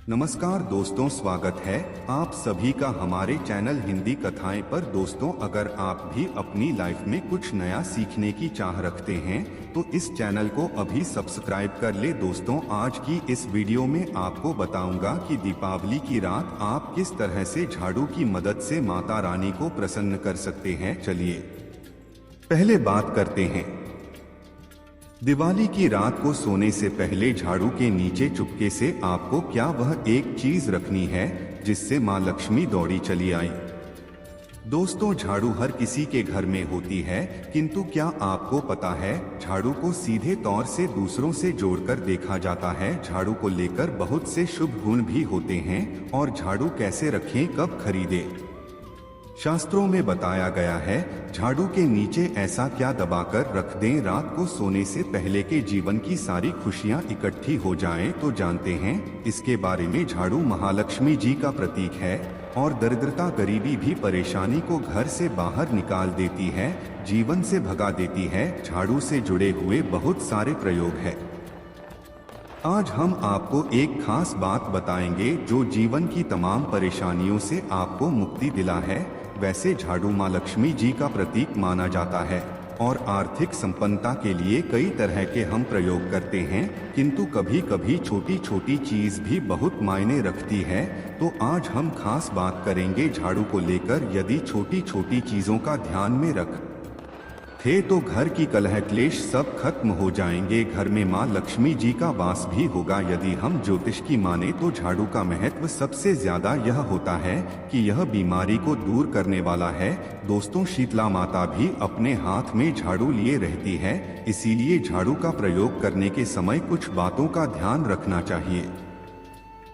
नमस्कार दोस्तों, स्वागत है आप सभी का हमारे चैनल हिंदी कथाएं पर। दोस्तों, अगर आप भी अपनी लाइफ में कुछ नया सीखने की चाह रखते हैं तो इस चैनल को अभी सब्सक्राइब कर ले। दोस्तों, आज की इस वीडियो में आपको बताऊंगा कि दीपावली की रात आप किस तरह से झाड़ू की मदद से माता रानी को प्रसन्न कर सकते हैं। चलिए पहले बात करते हैं। दिवाली की रात को सोने से पहले झाड़ू के नीचे चुपके से आपको क्या वह एक चीज रखनी है जिससे मां लक्ष्मी दौड़ी चली आई। दोस्तों, झाड़ू हर किसी के घर में होती है, किंतु क्या आपको पता है झाड़ू को सीधे तौर से दूसरों से जोड़कर देखा जाता है। झाड़ू को लेकर बहुत से शुभ गुण भी होते हैं। और झाड़ू कैसे रखें, कब खरीदें, शास्त्रों में बताया गया है। झाड़ू के नीचे ऐसा क्या दबाकर रख दें रात को सोने से पहले के जीवन की सारी खुशियां इकट्ठी हो जाएं। तो जानते हैं इसके बारे में। झाड़ू महालक्ष्मी जी का प्रतीक है और दरिद्रता, गरीबी भी परेशानी को घर से बाहर निकाल देती है, जीवन से भगा देती है। झाड़ू से जुड़े हुए बहुत सारे प्रयोग है। आज हम आपको एक खास बात बताएंगे जो जीवन की तमाम परेशानियों से आपको मुक्ति दिला है। वैसे झाड़ू मां लक्ष्मी जी का प्रतीक माना जाता है और आर्थिक संपन्नता के लिए कई तरह के हम प्रयोग करते हैं, किंतु कभी कभी छोटी छोटी चीज भी बहुत मायने रखती है। तो आज हम खास बात करेंगे झाड़ू को लेकर। यदि छोटी छोटी चीजों का ध्यान में रख थे तो घर की कलह क्लेश सब खत्म हो जाएंगे। घर में मां लक्ष्मी जी का वास भी होगा। यदि हम ज्योतिष की माने तो झाड़ू का महत्व सबसे ज्यादा यह होता है कि यह बीमारी को दूर करने वाला है। दोस्तों, शीतला माता भी अपने हाथ में झाड़ू लिए रहती है, इसीलिए झाड़ू का प्रयोग करने के समय कुछ बातों का ध्यान रखना चाहिए।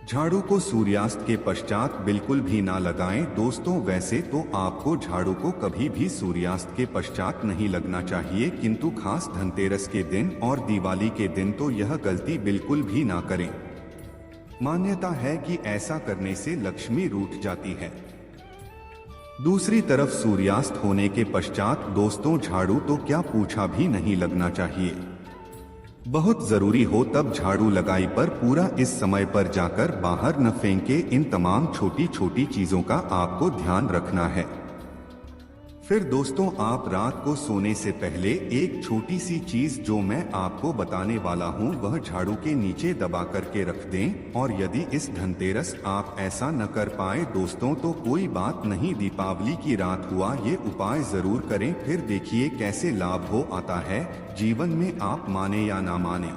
झाड़ू को सूर्यास्त के पश्चात बिल्कुल भी ना लगाएं। दोस्तों, वैसे तो आपको झाड़ू को कभी भी सूर्यास्त के पश्चात नहीं लगना चाहिए, किंतु खास धनतेरस के दिन और दिवाली के दिन तो यह गलती बिल्कुल भी ना करें। मान्यता है कि ऐसा करने से लक्ष्मी रूठ जाती है। दूसरी तरफ सूर्यास्त होने के पश्चात दोस्तों झाड़ू तो क्या पूछा भी नहीं लगना चाहिए। बहुत जरूरी हो तब झाड़ू लगाई, पर पूरा इस समय पर जाकर बाहर न फेंके। इन तमाम छोटी छोटी चीजों का आपको ध्यान रखना है। फिर दोस्तों, आप रात को सोने से पहले एक छोटी सी चीज जो मैं आपको बताने वाला हूँ वह झाड़ू के नीचे दबा करके रख दें। और यदि इस धनतेरस आप ऐसा न कर पाए दोस्तों तो कोई बात नहीं, दीपावली की रात हुआ ये उपाय जरूर करें, फिर देखिए कैसे लाभ हो आता है जीवन में। आप माने या ना माने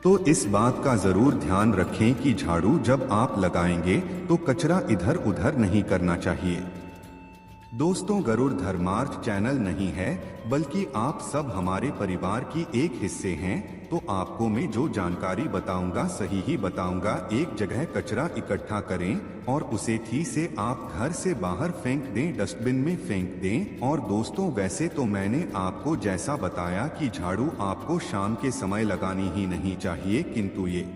तो इस बात का जरूर ध्यान रखें कि झाड़ू जब आप लगाएंगे तो कचरा इधर उधर नहीं करना चाहिए। दोस्तों, गरुड़ धर्मार्थ चैनल नहीं है, बल्कि आप सब हमारे परिवार की एक हिस्से हैं। तो आपको मैं जो जानकारी बताऊंगा सही ही बताऊंगा। एक जगह कचरा इकट्ठा करें और उसे ठीक से आप घर से बाहर फेंक दें, डस्टबिन में फेंक दें। और दोस्तों, वैसे तो मैंने आपको जैसा बताया कि झाड़ू आपको शाम के समय लगानी ही नहीं चाहिए, किंतु ये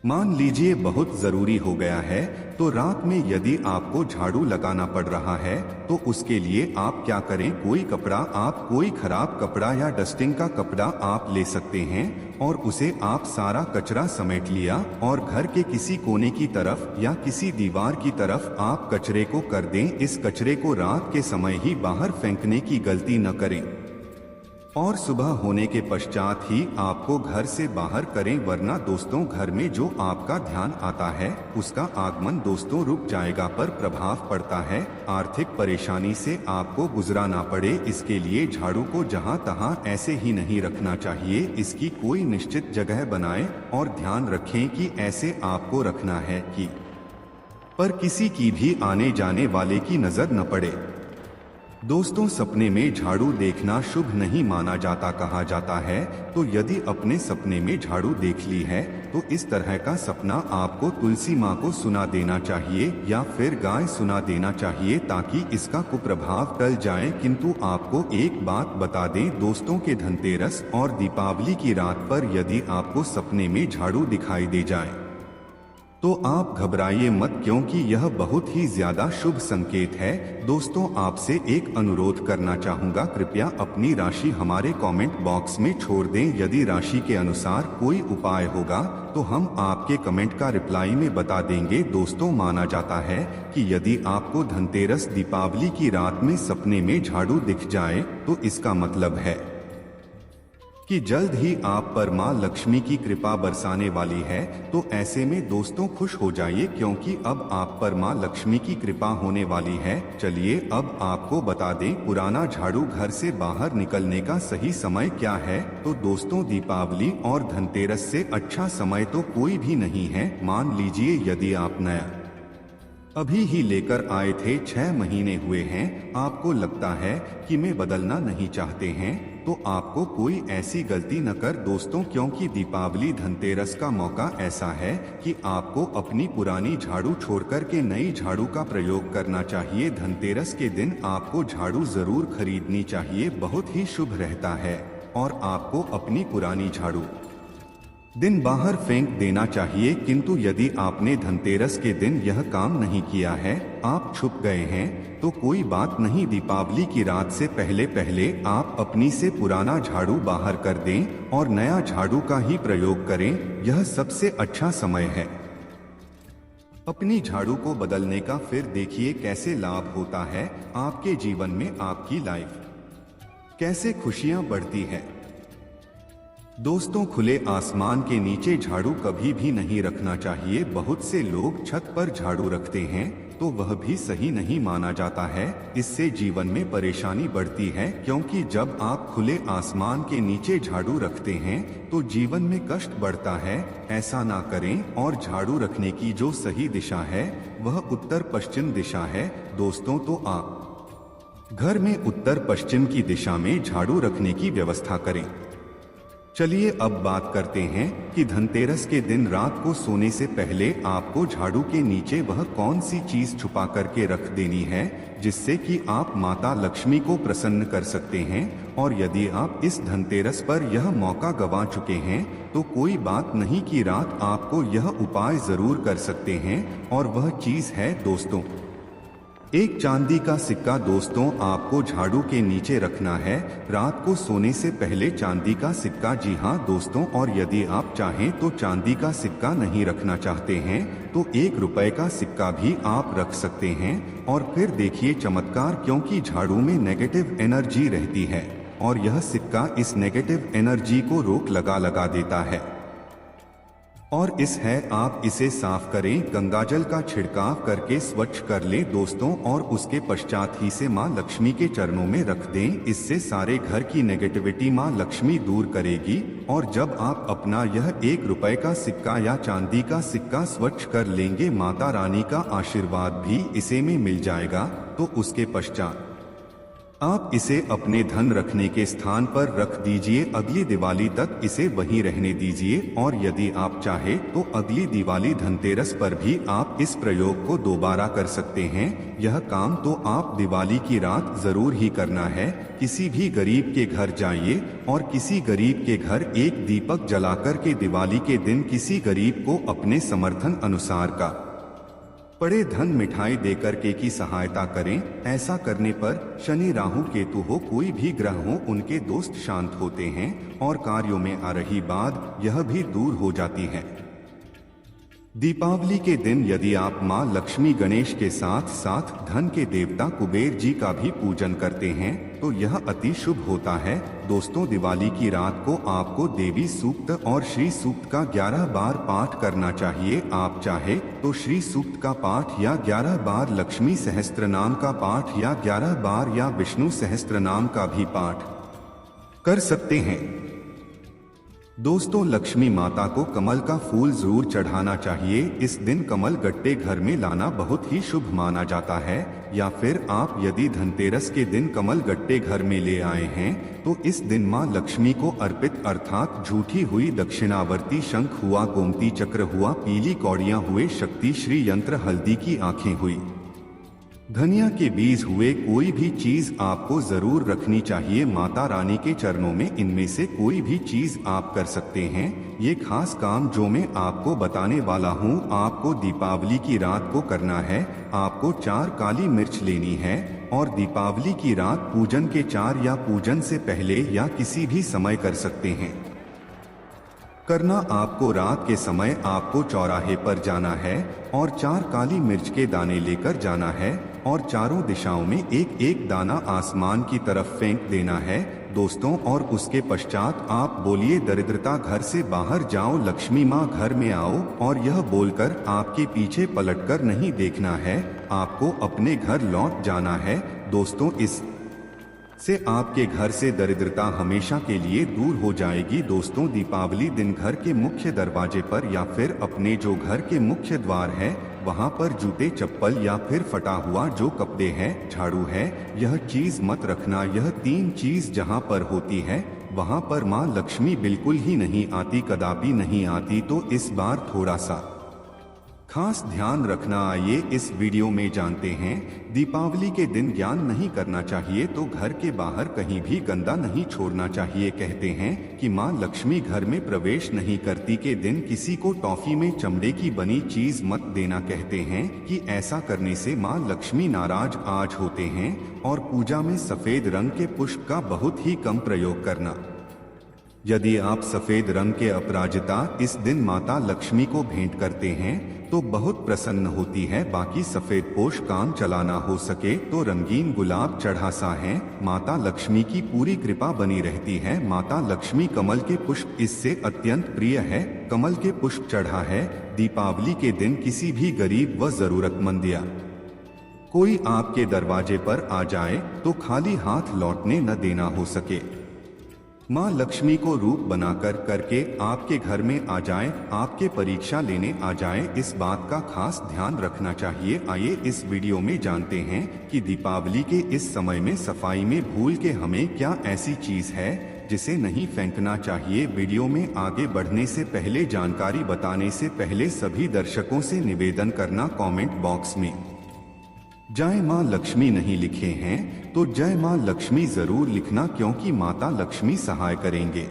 मान लीजिए बहुत जरूरी हो गया है तो रात में यदि आपको झाड़ू लगाना पड़ रहा है तो उसके लिए आप क्या करें, कोई कपड़ा, आप कोई खराब कपड़ा या डस्टिंग का कपड़ा आप ले सकते हैं और उसे आप सारा कचरा समेट लिया और घर के किसी कोने की तरफ या किसी दीवार की तरफ आप कचरे को कर दें। इस कचरे को रात के समय ही बाहर फेंकने की गलती न करें और सुबह होने के पश्चात ही आपको घर से बाहर करें, वरना दोस्तों घर में जो आपका ध्यान आता है उसका आगमन दोस्तों रुक जाएगा, पर प्रभाव पड़ता है। आर्थिक परेशानी से आपको गुजरा ना पड़े, इसके लिए झाड़ू को जहां तहां ऐसे ही नहीं रखना चाहिए। इसकी कोई निश्चित जगह बनाएं और ध्यान रखें कि ऐसे आपको रखना है कि पर किसी की भी आने जाने वाले की नजर न पड़े। दोस्तों, सपने में झाड़ू देखना शुभ नहीं माना जाता कहा जाता है, तो यदि अपने सपने में झाड़ू देख ली है तो इस तरह का सपना आपको तुलसी माँ को सुना देना चाहिए या फिर गाय सुना देना चाहिए ताकि इसका कुप्रभाव टल जाए। किंतु आपको एक बात बता दें दोस्तों, के धनतेरस और दीपावली की रात पर यदि आपको सपने में झाड़ू दिखाई दे जाए तो आप घबराइए मत, क्योंकि यह बहुत ही ज्यादा शुभ संकेत है। दोस्तों, आपसे एक अनुरोध करना चाहूंगा, कृपया अपनी राशि हमारे कमेंट बॉक्स में छोड़ दें। यदि राशि के अनुसार कोई उपाय होगा तो हम आपके कमेंट का रिप्लाई में बता देंगे। दोस्तों, माना जाता है कि यदि आपको धनतेरस दीपावली की रात में सपने में झाड़ू दिख जाए तो इसका मतलब है कि जल्द ही आप पर मां लक्ष्मी की कृपा बरसाने वाली है। तो ऐसे में दोस्तों खुश हो जाइए, क्योंकि अब आप पर मां लक्ष्मी की कृपा होने वाली है। चलिए अब आपको बता दें पुराना झाड़ू घर से बाहर निकलने का सही समय क्या है। तो दोस्तों, दीपावली और धनतेरस से अच्छा समय तो कोई भी नहीं है। मान लीजिए यदि आप नया अभी ही लेकर आए थे, 6 महीने हुए हैं, आपको लगता है कि मैं बदलना नहीं चाहते हैं, तो आपको कोई ऐसी गलती न कर दोस्तों, क्योंकि दीपावली धनतेरस का मौका ऐसा है कि आपको अपनी पुरानी झाड़ू छोड़कर के नई झाड़ू का प्रयोग करना चाहिए। धनतेरस के दिन आपको झाड़ू जरूर खरीदनी चाहिए, बहुत ही शुभ रहता है। और आपको अपनी पुरानी झाड़ू दिन बाहर फेंक देना चाहिए। किंतु यदि आपने धनतेरस के दिन यह काम नहीं किया है, आप छुप गए हैं, तो कोई बात नहीं। दीपावली की रात से पहले पहले आप अपनी से पुराना झाड़ू बाहर कर दें और नया झाड़ू का ही प्रयोग करें, यह सबसे अच्छा समय है अपनी झाड़ू को बदलने का। फिर देखिए कैसे लाभ होता है आपके जीवन में, आपकी लाइफ कैसे खुशियां बढ़ती है। दोस्तों, खुले आसमान के नीचे झाड़ू कभी भी नहीं रखना चाहिए। बहुत से लोग छत पर झाड़ू रखते हैं, तो वह भी सही नहीं माना जाता है। इससे जीवन में परेशानी बढ़ती है, क्योंकि जब आप खुले आसमान के नीचे झाड़ू रखते हैं तो जीवन में कष्ट बढ़ता है। ऐसा ना करें। और झाड़ू रखने की जो सही दिशा है वह उत्तर पश्चिम दिशा है। दोस्तों, तो आप घर में उत्तर पश्चिम की दिशा में झाड़ू रखने की व्यवस्था करें। चलिए अब बात करते हैं कि धनतेरस के दिन रात को सोने से पहले आपको झाड़ू के नीचे वह कौन सी चीज छुपा करके रख देनी है, जिससे कि आप माता लक्ष्मी को प्रसन्न कर सकते हैं। और यदि आप इस धनतेरस पर यह मौका गंवा चुके हैं तो कोई बात नहीं कि रात आपको यह उपाय जरूर कर सकते हैं। और वह चीज है दोस्तों, एक चांदी का सिक्का। दोस्तों, आपको झाड़ू के नीचे रखना है रात को सोने से पहले चांदी का सिक्का। जी हाँ दोस्तों, और यदि आप चाहें तो चांदी का सिक्का नहीं रखना चाहते हैं तो 1 रुपए का सिक्का भी आप रख सकते हैं। और फिर देखिए चमत्कार, क्योंकि झाड़ू में नेगेटिव एनर्जी रहती है और यह सिक्का इस नेगेटिव एनर्जी को रोक लगा देता है। और इस है आप इसे साफ करें, गंगाजल का छिड़काव करके स्वच्छ कर लें दोस्तों, और उसके पश्चात ही से मां लक्ष्मी के चरणों में रख दें। इससे सारे घर की नेगेटिविटी मां लक्ष्मी दूर करेगी। और जब आप अपना यह 1 रुपए का सिक्का या चांदी का सिक्का स्वच्छ कर लेंगे, माता रानी का आशीर्वाद भी इसे में मिल जाएगा। तो उसके पश्चात आप इसे अपने धन रखने के स्थान पर रख दीजिए। अगली दिवाली तक इसे वहीं रहने दीजिए। और यदि आप चाहे तो अगली दिवाली धनतेरस पर भी आप इस प्रयोग को दोबारा कर सकते हैं। यह काम तो आप दिवाली की रात जरूर ही करना है। किसी भी गरीब के घर जाइए और किसी गरीब के घर एक दीपक जलाकर के दिवाली के दिन किसी गरीब को अपने समर्थन अनुसार का पड़े धन मिठाई देकर के की सहायता करें। ऐसा करने पर शनि राहु केतु हो कोई भी ग्रह हो, उनके दोस्त शांत होते हैं और कार्यों में आ रही बात यह भी दूर हो जाती है। दीपावली के दिन यदि आप मां लक्ष्मी गणेश के साथ साथ धन के देवता कुबेर जी का भी पूजन करते हैं तो यह अति शुभ होता है। दोस्तों, दिवाली की रात को आपको देवी सूक्त और श्री सूक्त का 11 बार पाठ करना चाहिए। आप चाहे तो श्री सूक्त का पाठ या 11 बार लक्ष्मी सहस्त्र नाम का पाठ या 11 बार या विष्णु सहस्त्र नाम का भी पाठ कर सकते हैं। दोस्तों, लक्ष्मी माता को कमल का फूल जरूर चढ़ाना चाहिए। इस दिन कमल गट्टे घर में लाना बहुत ही शुभ माना जाता है। या फिर आप यदि धनतेरस के दिन कमल गट्टे घर में ले आए हैं तो इस दिन मां लक्ष्मी को अर्पित अर्थात झूठी हुई दक्षिणावर्ती शंख हुआ, गोमती चक्र हुआ, पीली कौड़ियां हुए, शक्ति श्री यंत्र, हल्दी की आंखें हुई, धनिया के बीज हुए कोई भी चीज आपको जरूर रखनी चाहिए। माता रानी के चरणों में इनमें से कोई भी चीज आप कर सकते हैं। ये खास काम जो मैं आपको बताने वाला हूँ आपको दीपावली की रात को करना है। आपको 4 काली मिर्च लेनी है और दीपावली की रात पूजन के 4 या पूजन से पहले या किसी भी समय कर सकते हैं। करना आपको रात के समय आपको चौराहे पर जाना है और 4 काली मिर्च के दाने लेकर जाना है और चारों दिशाओं में एक एक दाना आसमान की तरफ फेंक देना है दोस्तों। और उसके पश्चात आप बोलिए दरिद्रता घर से बाहर जाओ, लक्ष्मी माँ घर में आओ। और यह बोलकर आपके पीछे पलटकर नहीं देखना है, आपको अपने घर लौट जाना है दोस्तों। इस से आपके घर से दरिद्रता हमेशा के लिए दूर हो जाएगी दोस्तों। दीपावली दिन घर के मुख्य दरवाजे पर या फिर अपने जो घर के मुख्य द्वार है वहां पर जूते चप्पल या फिर फटा हुआ जो कपड़े हैं, झाड़ू है, यह चीज मत रखना। यह 3 चीज जहां पर होती है वहां पर माँ लक्ष्मी बिल्कुल ही नहीं आती, कदापि नहीं आती। तो इस बार थोड़ा सा खास ध्यान रखना। आइए इस वीडियो में जानते हैं। दीपावली के दिन ज्ञान नहीं करना चाहिए तो घर के बाहर कहीं भी गंदा नहीं छोड़ना चाहिए। कहते हैं कि माँ लक्ष्मी घर में प्रवेश नहीं करती के दिन किसी को टॉफी में चमड़े की बनी चीज मत देना। कहते हैं कि ऐसा करने से माँ लक्ष्मी नाराज आज होते हैं। और पूजा में सफेद रंग के पुष्प का बहुत ही कम प्रयोग करना। यदि आप सफेद रंग के अपराजिता इस दिन माता लक्ष्मी को भेंट करते हैं तो बहुत प्रसन्न होती है। बाकी सफेद पोश काम चलाना हो सके तो रंगीन गुलाब चढ़ा सा है, माता लक्ष्मी की पूरी कृपा बनी रहती है। माता लक्ष्मी कमल के पुष्प इससे अत्यंत प्रिय है। कमल के पुष्प चढ़ा है। दीपावली के दिन किसी भी गरीब व जरूरतमंद या कोई आपके दरवाजे पर आ जाए तो खाली हाथ लौटने न देना हो सके। माँ लक्ष्मी को रूप बनाकर करके आपके घर में आ जाएं, आपके परीक्षा लेने आ जाएं, इस बात का खास ध्यान रखना चाहिए। आइए इस वीडियो में जानते हैं कि दीपावली के इस समय में सफाई में भूल के हमें क्या ऐसी चीज है जिसे नहीं फेंकना चाहिए। वीडियो में आगे बढ़ने से पहले जानकारी बताने से पहले सभी दर्शकों से निवेदन करना, कमेंट बॉक्स में जय माँ लक्ष्मी नहीं लिखे हैं तो जय माँ लक्ष्मी जरूर लिखना, क्योंकि माता लक्ष्मी सहाय करेंगे।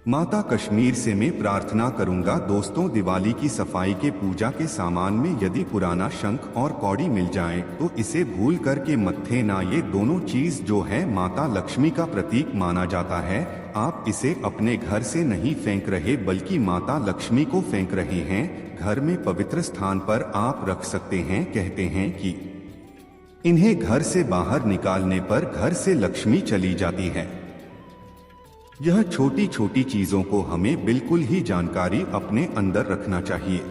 माता कश्मीर से मैं प्रार्थना करूंगा दोस्तों। दिवाली की सफाई के पूजा के सामान में यदि पुराना शंख और कौड़ी मिल जाए तो इसे भूल करके मत फेंकना। ये दोनों चीज जो है माता लक्ष्मी का प्रतीक माना जाता है। आप इसे अपने घर से नहीं फेंक रहे बल्कि माता लक्ष्मी को फेंक रहे हैं। घर में पवित्र स्थान पर आप रख सकते हैं। कहते हैं कि इन्हें घर से बाहर निकालने पर घर से लक्ष्मी चली जाती है। यह छोटी छोटी चीजों को हमें बिल्कुल ही जानकारी अपने अंदर रखना चाहिए।